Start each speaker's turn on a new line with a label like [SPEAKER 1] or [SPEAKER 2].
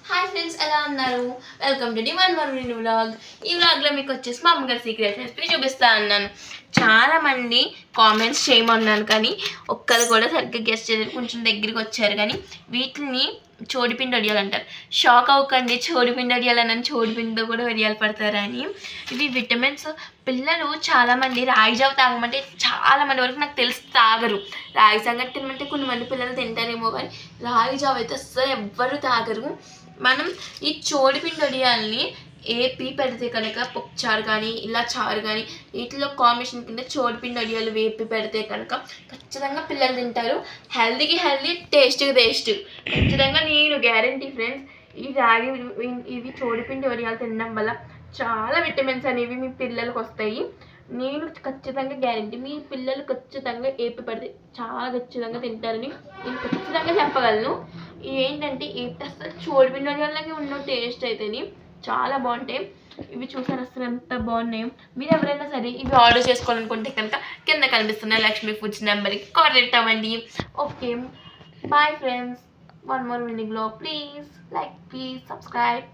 [SPEAKER 1] Hi friends, ఎలా ఉన్నారు? Welcome to one vlog. ఈ వ్లాగ్లో మీకు వచ్చేసి మా అమ్మగారి సీక్రెట్ రెసిపీ చూపిస్తా అన్నాను. చాలామంది కామెంట్స్ చేయమన్నాను, కానీ ఒక్కరు కూడా సరిగ్గా గెస్ట్ చేయలేదు. కొంచెం దగ్గరికి వచ్చారు, కానీ వీటిని చోడిపిండి వడియాలు అంటారు. షాక్ అవ్వకండి, చోడిపిండి వడియాలని చోడిపిండితో కూడా వడియాలు పడతారా అని. ఇవి విటమిన్స్. పిల్లలు చాలామంది రాగి జావ తాగమంటే చాలామంది వరకు నాకు తెలిసి తాగరు. రాగి సంగటి తినమంటే కొంతమంది పిల్లలు తింటారేమో, కానీ రాగి జావ అయితే అస్సలు ఎవ్వరు తాగరు. మనం ఈ చోడిపిండి వడియాల్ని ఏపీ పెడితే కనుక పప్పుచారు కానీ ఇలా చారు కానీ వీటిలో కాంబినేషన్ కింద చోడిపిండి వడియాలు వేపి పెడితే కనుక ఖచ్చితంగా పిల్లలు తింటారు. హెల్తీకి హెల్తీ, టేస్ట్కి టేస్ట్. ఖచ్చితంగా నేను గ్యారంటీ ఫ్రెండ్స్. ఇవి చోడిపిండి వడియాలు తినడం వల్ల చాలా విటమిన్స్ అనేవి మీ పిల్లలకు వస్తాయి. నేను ఖచ్చితంగా గ్యారంటీ, మీ పిల్లలు ఖచ్చితంగా ఏపీ పడితే చాలా ఖచ్చితంగా తింటారని నేను ఖచ్చితంగా చెప్పగలను. ఏంటంటే అసలు చోడిపిండి వడియాలకి ఉన్న టేస్ట్ అయితేని చాలా బాగుంటాయి. ఇవి చూసారు అసలు ఎంత బాగున్నాయో. మీరు ఎవరైనా సరే ఇవి ఆర్డర్ చేసుకోవాలనుకుంటే కనుక కింద కనిపిస్తున్న లక్ష్మీ ఫుడ్స్ నెంబర్కి కాంటాక్ట్ అవ్వండి. Okay, bye friends. One more vlog. Please like, please subscribe.